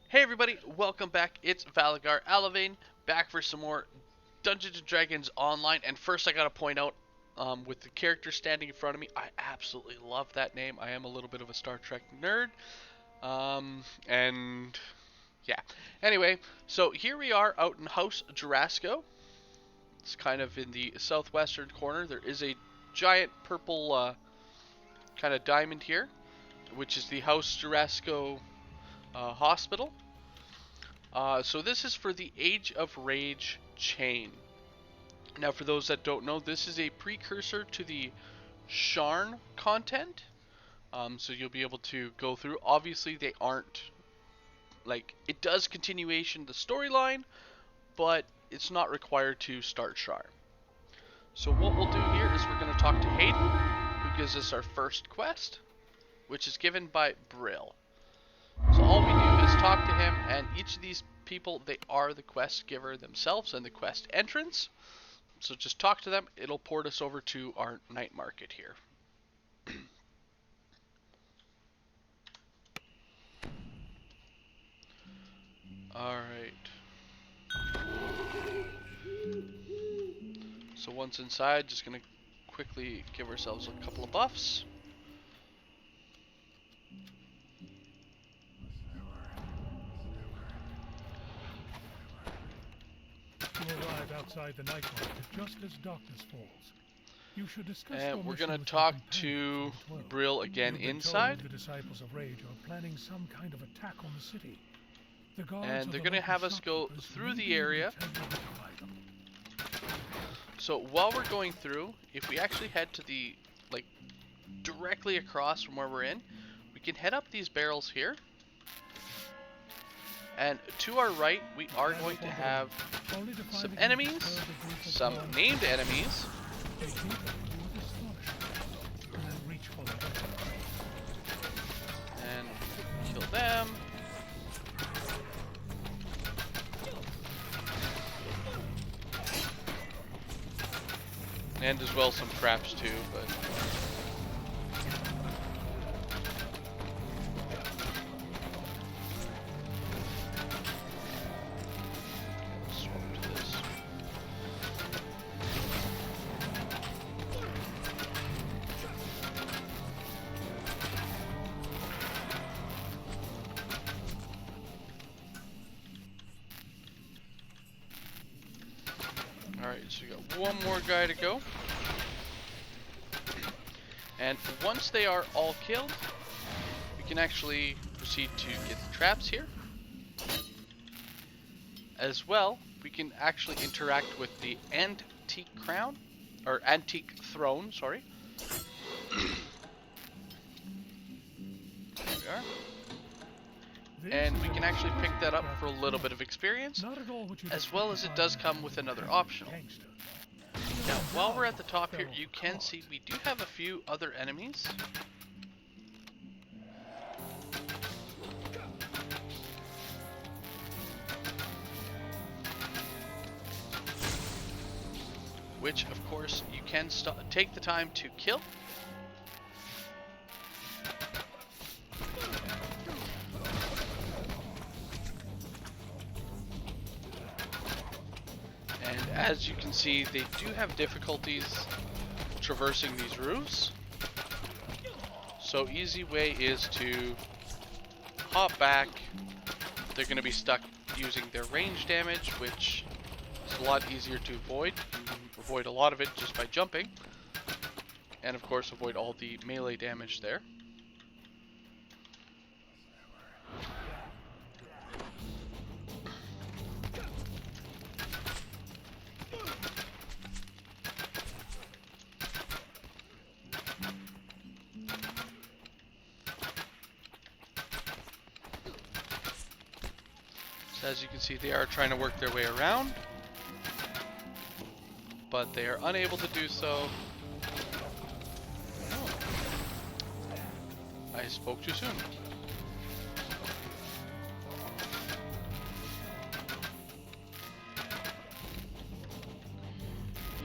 Hey everybody, welcome back. It's Valagar Aloevain, back for some more Dungeons & Dragons Online. And first I gotta point out, with the character standing in front of me, I absolutely love that name. I am a little bit of a Star Trek nerd. And yeah. Anyway, so here we are out in House Jurasco. It's kind of in the southwestern corner. There is a giant purple kind of diamond here, which is the House Jurasco hospital. So this is for the Age of Rage chain. Now, for those that don't know, this is a precursor to the Sharn content. So you'll be able to go through. Obviously, they aren't like it does continuation the storyline, but it's not required to start Sharn. So what we'll do here is we're going to talk to Hayden, who gives us our first quest, which is given by Brill. So all we do is talk to him, and each of these people, they are the quest giver themselves and the quest entrance. So just talk to them. It'll port us over to our night market here. Alright. So once inside, just going to quickly give ourselves a couple of buffs. You arrive outside the night market just as darkness falls. You should discuss and we're going to talk to Brill again inside. The disciples of Rage are planning some kind of attack on the city. And they're going to have us go through the area. So while we're going through, if we actually head to the, like, directly across from where we're in, we can head up these barrels here. And to our right, we are going to have some enemies, some named enemies. And kill them. And as well some traps too, but... Alright, so we got one more guy to go. And once they are all killed, we can actually proceed to get the traps here. As well, we can actually interact with the antique crown, or antique throne, sorry. There we are. And we can actually pick that up for a little bit of experience, as well as it does come with another optional. Now, while we're at the top here, you can see we do have a few other enemies. Which, of course, you can take the time to kill. And as you can see, they do have difficulties traversing these roofs. So easy way is to hop back. They're going to be stuck using their range damage, which is a lot easier to avoid. You can avoid a lot of it just by jumping. And of course avoid all the melee damage there. As you can see, they are trying to work their way around, but they are unable to do so. Oh. I spoke too soon.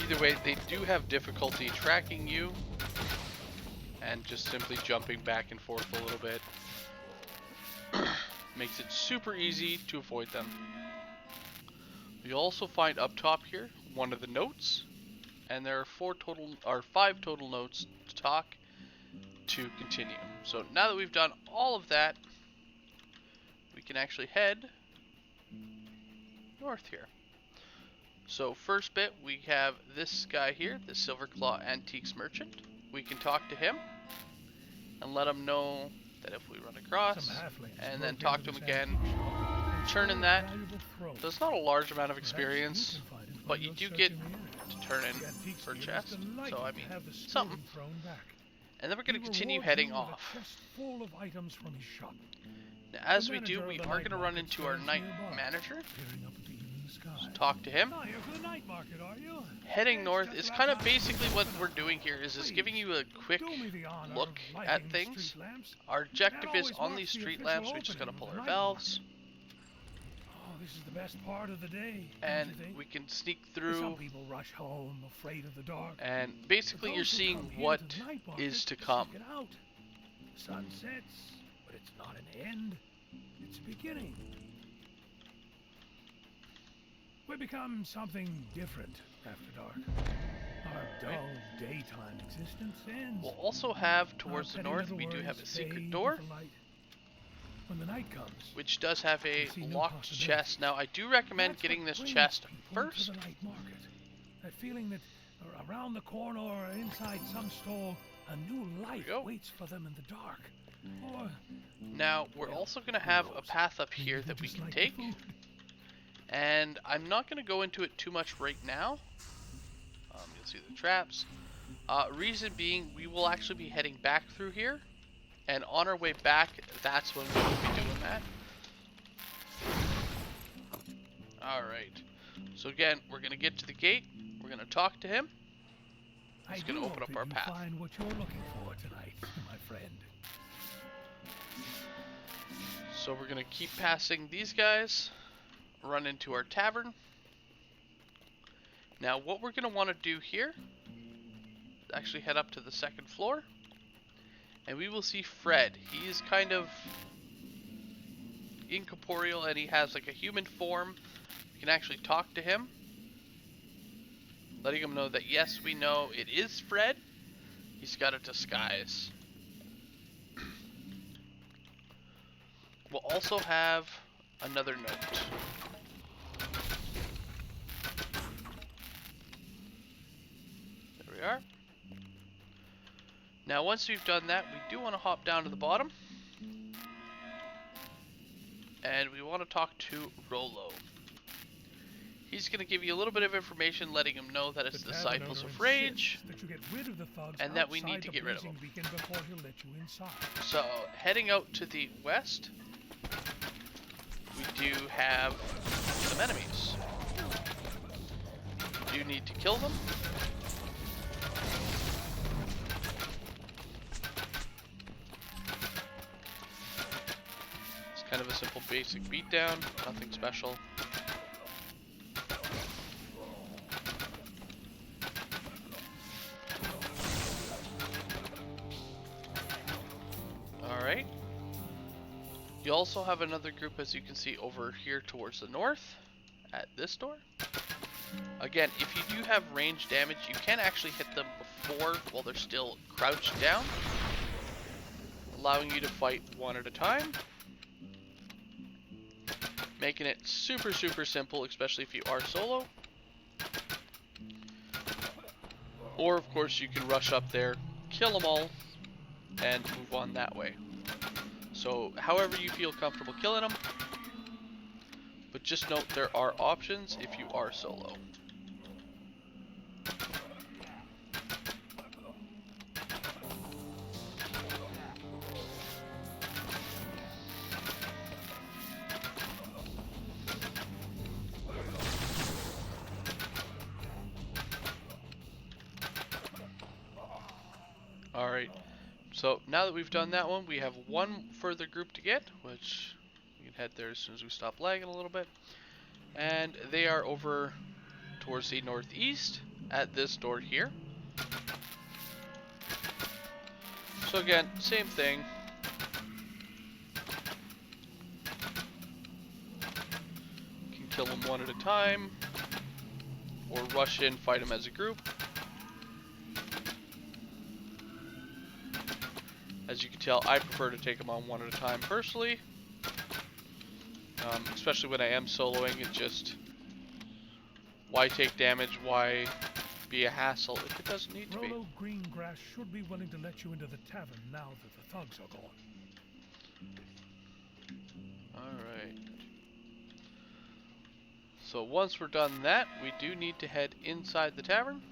Either way, they do have difficulty tracking you and just simply jumping back and forth a little bit. Makes it super easy to avoid them. You also find up top here one of the notes, and there are 5 total notes to talk to continue. So now that we've done all of that, we can actually head north here. So first bit, we have this guy here, the Silverclaw Antiques Merchant. We can talk to him and let him know that if we run across, and then talk to him again, turn in that. So it's not a large amount of experience, but you do get to turn in for chest, so I mean, something. And then we're going to continue heading off. Now, as we do, we are going to run into our night manager. So talk to him. Heading north is kind of basically what we're doing here, is just giving you a quick look at things. Our objective is on these street lamps, we just got to pull our valves. This is the best part of the day. And we can sneak through. Some people rush home afraid of the dark. And basically you're seeing what is to come. The sun sets, but it's not an end, it's a beginning. We become something different after dark. Our dull daytime existence ends. We'll also have towards the north, we do have a secret door, when the night comes, which does have a locked chest. Now I do recommend getting this chest first. That feeling that around the corner or inside some stall, a new life waits for them in the dark. Or, now we're also going to have a path up here that we can take. And I'm not going to go into it too much right now. You'll see the traps. Reason being, we will actually be heading back through here. And on our way back, that's when we will be doing that. Alright. So again, we're going to get to the gate. We're going to talk to him. He's going to open up our path. Find what you're looking for tonight, my friend. So we're going to keep passing these guys. Run into our tavern. Now what we're going to want to do here is actually head up to the 2nd floor. And we will see Fred. He is kind of incorporeal and he has like a human form. We can actually talk to him, letting him know that yes, we know it is Fred. He's got a disguise. We'll also have another note. There we are. Now once we've done that, we do want to hop down to the bottom. And we want to talk to Rollo. He's going to give you a little bit of information letting him know that it's the Disciples of Rage. And that we need to get rid of them. So heading out to the west, we do have some enemies. We do need to kill them. Kind of a simple basic beatdown, nothing special. Alright. You also have another group, as you can see, over here towards the north at this door. Again, if you do have range damage, you can actually hit them before while they're still crouched down, allowing you to fight one at a time. Making it super simple, especially if you are solo. Or of course you can rush up there, kill them all, and move on that way. So however you feel comfortable killing them. But just note there are options if you are solo. Alright, so now that we've done that one, we have one further group to get, which we can head there as soon as we stop lagging a little bit. And they are over towards the northeast at this door here. So again, same thing. kill them one at a time, or rush in, fight them as a group. As you can tell, I prefer to take them on one at a time personally. Especially when I am soloing, it just... Why take damage? Why be a hassle if it doesn't need to be? Rolo Greengrass should be willing to let you into the tavern now that the thugs are gone. Alright. So once we're done that, we do need to head inside the tavern.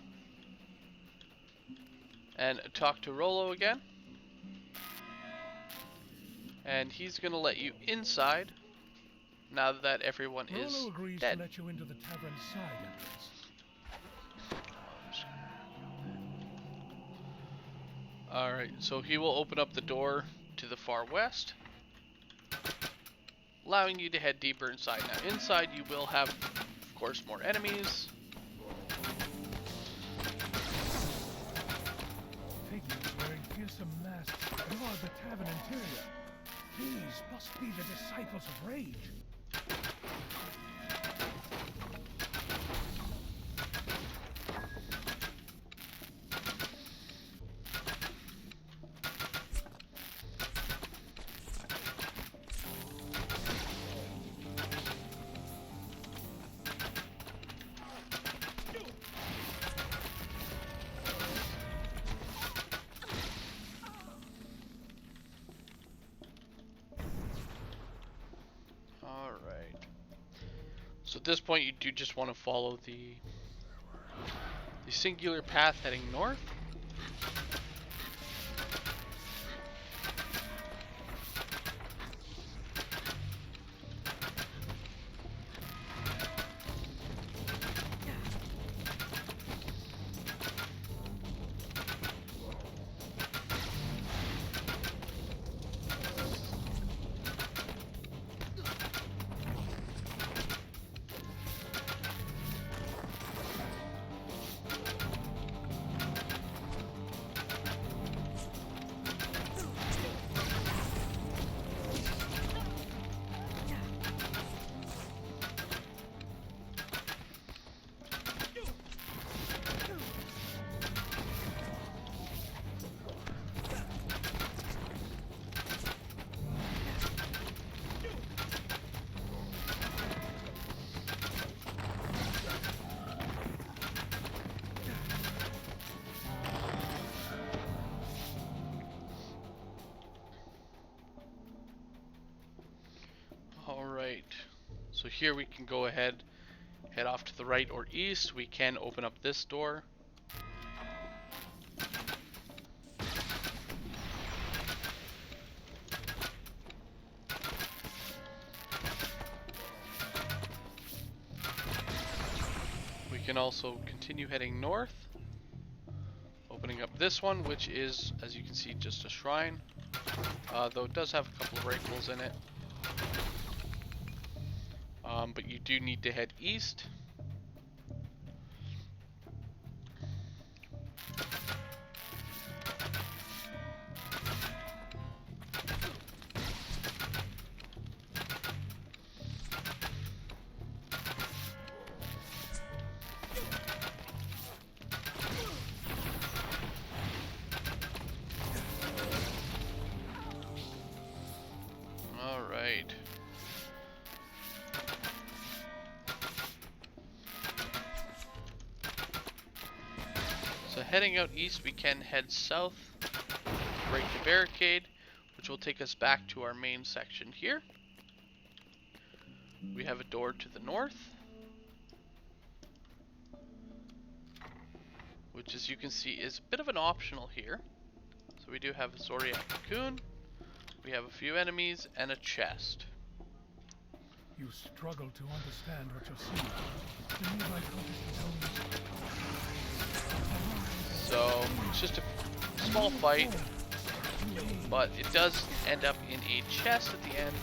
And talk to Rolo again. And he's going to let you inside now that everyone is Rolo agrees dead. to let you into the tavern's side entrance. Alright, so he will open up the door to the far west, allowing you to head deeper inside. Now inside you will have, of course, more enemies. Figures wearing fearsome masks guard the tavern interior. These must be the disciples of rage. So at this point you do just want to follow the singular path heading north. So here we can go ahead, head off to the right or east. We can open up this door. We can also continue heading north, opening up this one, which is, as you can see, just a shrine, though it does have a couple of rituals in it. But you do need to head east. All right. So heading out east, we can head south, break the barricade, which will take us back to our main section here. We have a door to the north, which, as you can see, is a bit of an optional here. So we do have a Zodiac cocoon, we have a few enemies, and a chest. You struggle to understand what you're seeing. The nearby cottage So it's just a small fight, but it does end up in a chest at the end.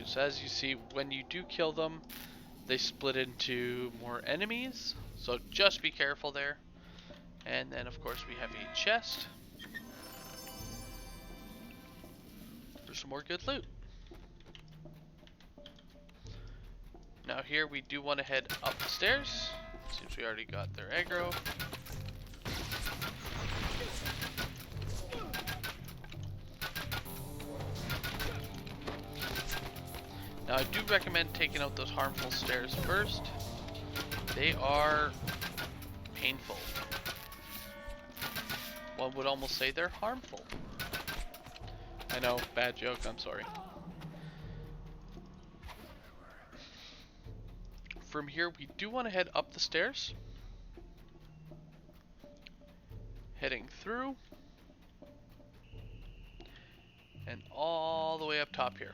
So as you see, when you do kill them, they split into more enemies. So just be careful there. And then of course we have a chest for some more good loot. Now here we do want to head up the stairs, since we already got their aggro. Now I do recommend taking out those harmful stairs first. They are painful. One would almost say they're harmful. I know, bad joke, I'm sorry. From here we do want to head up the stairs. Heading through. And all the way up top here.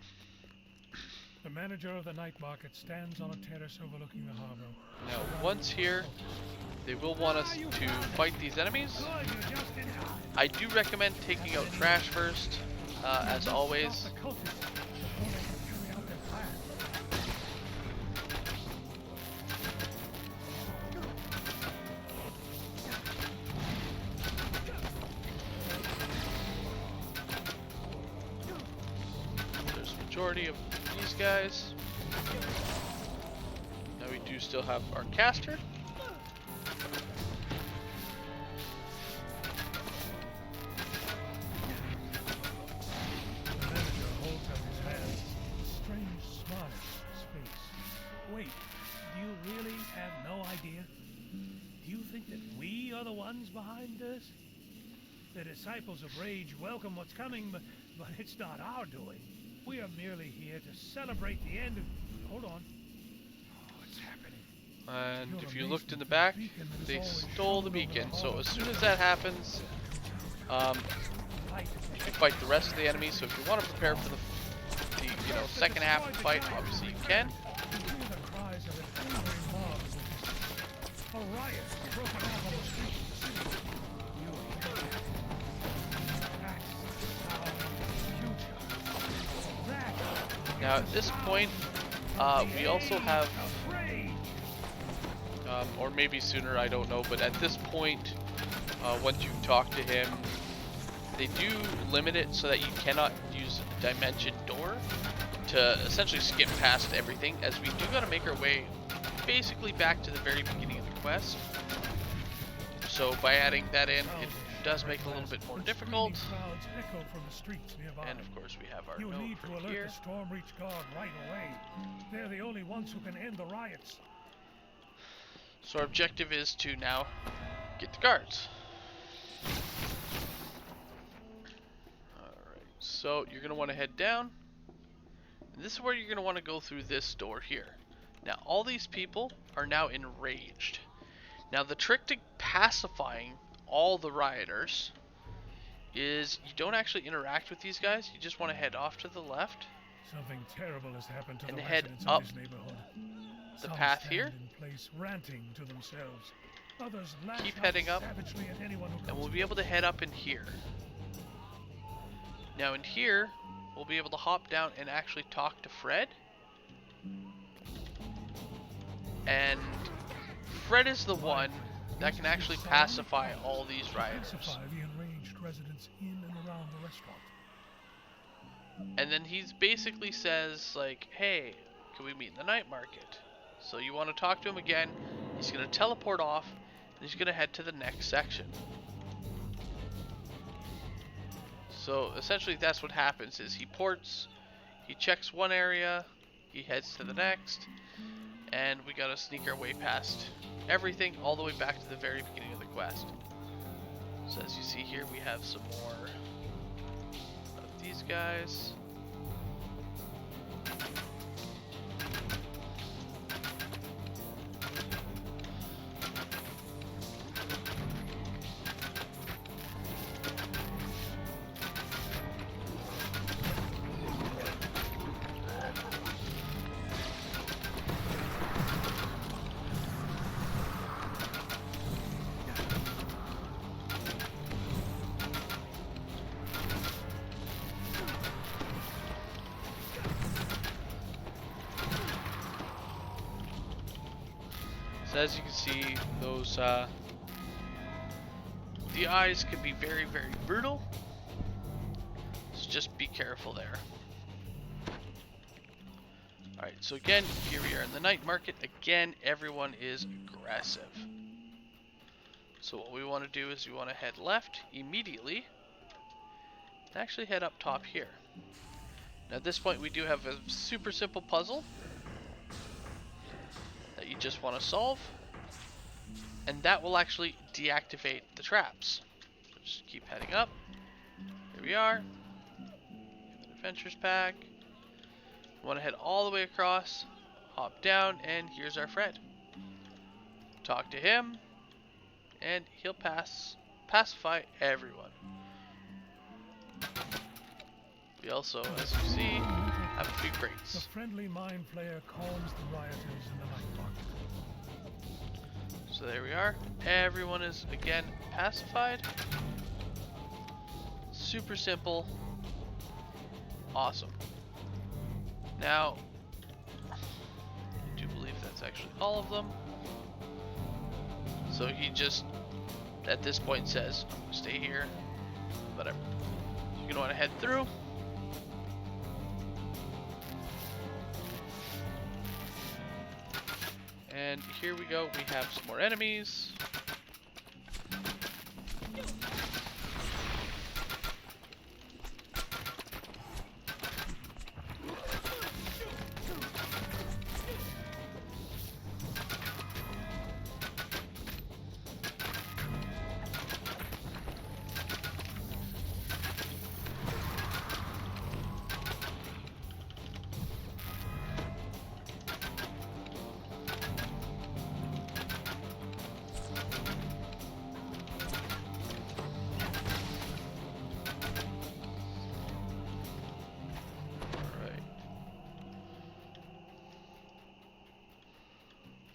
The manager of the night market stands on a terrace overlooking the harbor. Now, once here, they will want us to fight these enemies. I do recommend taking out trash first, as always. There's a majority of these guys. Now we do still have our caster. The manager holds up his hand, a strange smile on his face. Wait, do you really have no idea? Do you think that we are the ones behind this? The disciples of Rage welcome what's coming, but it's not our doing. We are merely here to celebrate the end of... Hold on. Oh, it's happening. And if you looked in the back, they stole the beacon. So as soon as that happens, you can fight the rest of the enemies. So if you want to prepare for the second half of the fight, obviously you can. Now at this point, we also have, or maybe sooner, I don't know, but at this point, once you talk to him, they do limit it so that you cannot use a dimension door to essentially skip past everything, as we do gotta make our way basically back to the very beginning of the quest. So by adding that in, it does make it a little bit more difficult. And of course we have our note need to from alert here. the Stormreach guard right away. They're the only ones who can end the riots. So our objective is to now get the guards. Alright, so you're going to want to head down. And this is where you're going to want to go through this door here. Now all these people are now enraged. Now the trick to pacifying all the rioters is you don't actually interact with these guys. You just want to head off to the left. Something terrible has happened to and the head residents up of this neighborhood. the Some path stand here. in place, ranting to themselves. Others lash Keep out heading up, savagely at anyone who and comes we'll be able to head up in here. Now in here, we'll be able to hop down and actually talk to Fred. And Fred is the one that can actually pacify all these rioters. pacify the enraged residents in and around the restaurant. And then he basically says like, hey, can we meet in the night market? So you want to talk to him again. He's going to teleport off, and he's going to head to the next section. So essentially that's what happens is he ports, he checks one area, he heads to the next, and we got to sneak our way past everything all the way back to the very beginning of the quest. So as you see here, we have some more of these guys. So as you can see, those the eyes can be very, very brutal. So just be careful there. Alright, so again, here we are in the night market. Again, everyone is aggressive. So what we want to do is we want to head left immediately. And actually head up top here. Now at this point we do have a super simple puzzle that you just want to solve. And that will actually deactivate the traps. So just keep heading up. Here we are. An adventures pack. We want to head all the way across, hop down, and here's our friend. Talk to him, and he'll pacify everyone. We also, as you see, have a few The crates. friendly mind flayer calms the rioters in the night market. So there we are. Everyone is again pacified. Super simple. Awesome. Now, I do believe that's actually all of them. So he just, at this point, says, I'm going to stay here. Whatever. You're going to want to head through. And here we go. We have some more enemies.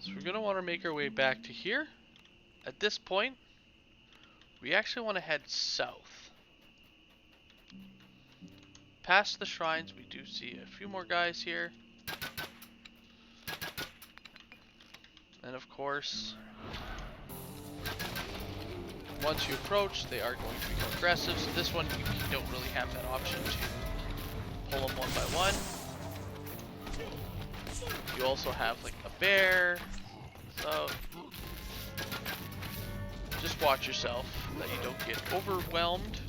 So we're going to want to make our way back to here. At this point, we actually want to head south. Past the shrines, we do see a few more guys here. And of course, once you approach, they are going to be more aggressive. So this one, you don't really have that option to pull them one by one. You also have like a bear. So just watch yourself that you don't get overwhelmed.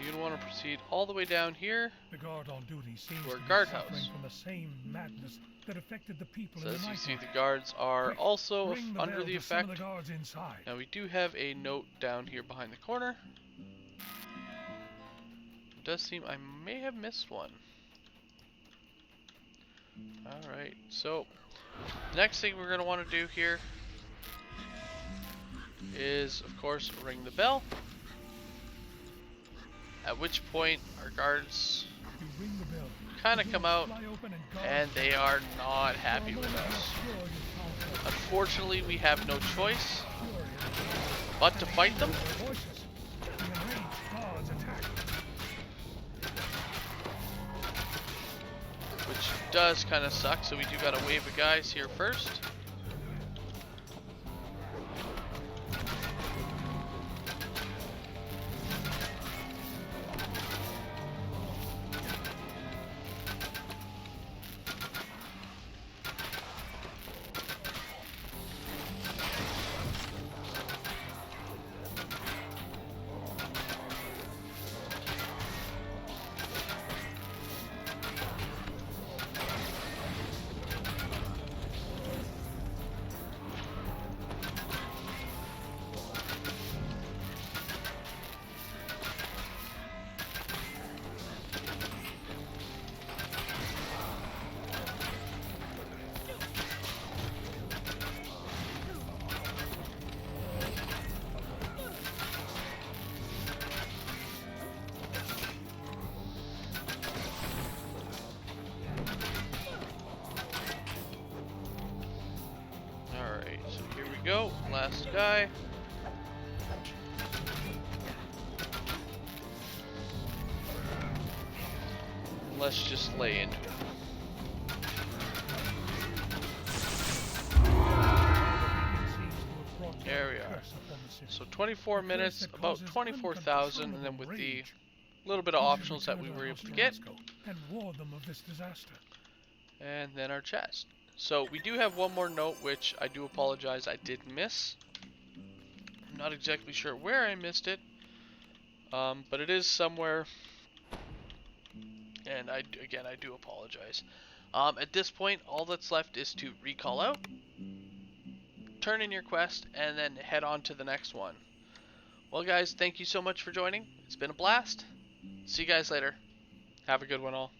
You're gonna want to proceed all the way down here. The guard on duty seems To our to be guardhouse. suffering from the same madness that affected the people So in as the you night see, the market. guards are Quick, also ring the under bell the to summon effect. the guards inside. Now we do have a note down here behind the corner. It does seem I may have missed one. Alright, so the next thing we're going to want to do here is, of course, ring the bell. At which point our guards You ring the bell. kind The of come doors out fly open and guards and they are not For a happy with moment, us. your fury is powerful. Unfortunately, we have no choice Fury is but to fight them. their voices. The enraged guards attack. Which does kind of suck, so we do got a wave of guys here first. go. Last guy. Let's just lay into it. There we are. So 24 minutes, about 24,000, and then with the little bit of optionals that we were able to get, and warn them of this disaster. and then our chest. So we do have one more note, which I do apologize I did miss. I'm not exactly sure where I missed it, but it is somewhere, and I do apologize. At this point, all that's left is to recall out, turn in your quest, and then head on to the next one. Well guys, thank you so much for joining. It's been a blast. See you guys later. Have a good one all.